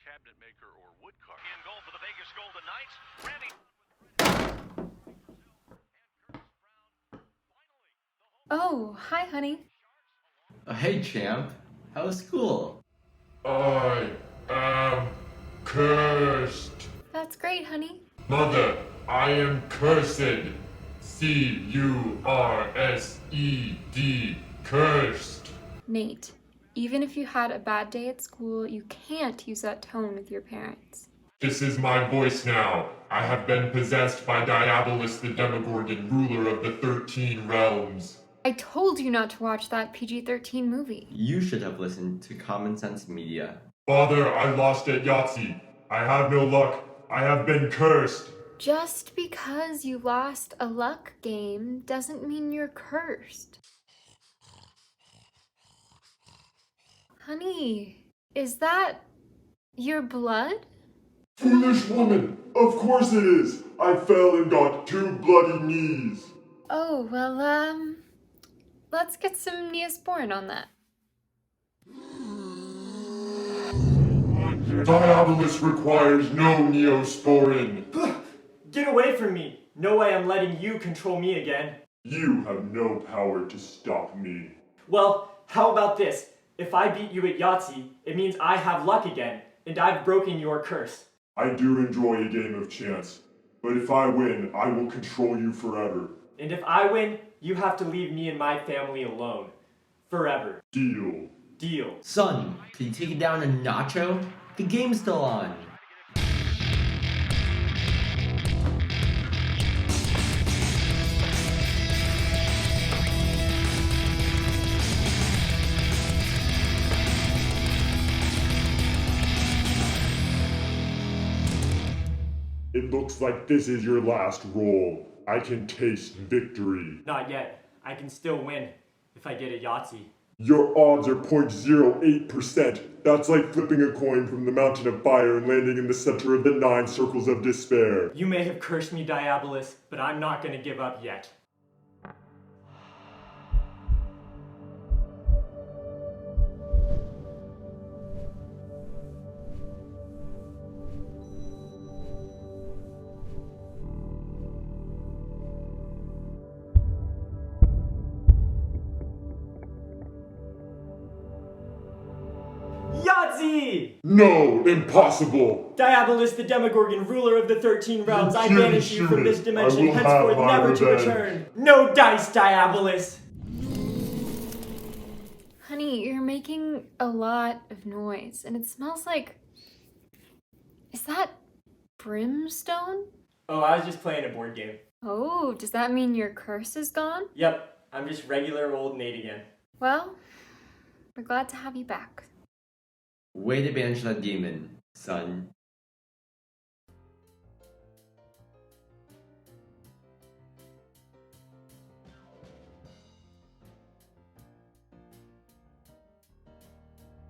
cabinet maker or woodcarver. In goal for the Vegas Golden Knights, Randy. Oh, hi, honey. Hey, champ. How was school? I am cursed. That's great, honey. Mother, I am cursed. C-U-R-S-E-D. Cursed. Nate, even if you had a bad day at school, you can't use that tone with your parents. This is my voice now. I have been possessed by Diabolus the Demogorgon, ruler of the 13 realms. I told you not to watch that PG-13 movie. You should have listened to Common Sense Media. Father, I lost at Yahtzee. I have no luck. I have been cursed. Just because you lost a luck game doesn't mean you're cursed. Honey, is that your blood? Foolish woman! Of course it is! I fell and got 2 bloody knees. Oh, well, let's get some Neosporin on that. Diabolus requires no Neosporin. Get away from me! No way I'm letting you control me again. You have no power to stop me. Well, how about this? If I beat you at Yahtzee, it means I have luck again, and I've broken your curse. I do enjoy a game of chance, but if I win, I will control you forever. And if I win, you have to leave me and my family alone. Forever. Deal. Deal. Son, can you take it down a nacho? The game's still on. It looks like this is your last roll. I can taste victory. Not yet. I can still win if I get a Yahtzee. Your odds are 0.08%. That's like flipping a coin from the mountain of fire and landing in the center of the 9 circles of despair. You may have cursed me, Diabolus, but I'm not gonna give up yet. Yahtzee! No, impossible! Diabolus the Demogorgon, ruler of the 13 realms, I clearly banish you from shoot it. this dimension, I will have henceforth my never to revenge. return. No dice, Diabolus! Honey, you're making a lot of noise, and it smells like... Is that brimstone? Oh, I was just playing a board game. Oh, does that mean your curse is gone? Yep, I'm just regular old Nate again. Well, we're glad to have you back. Way to banish that demon, son.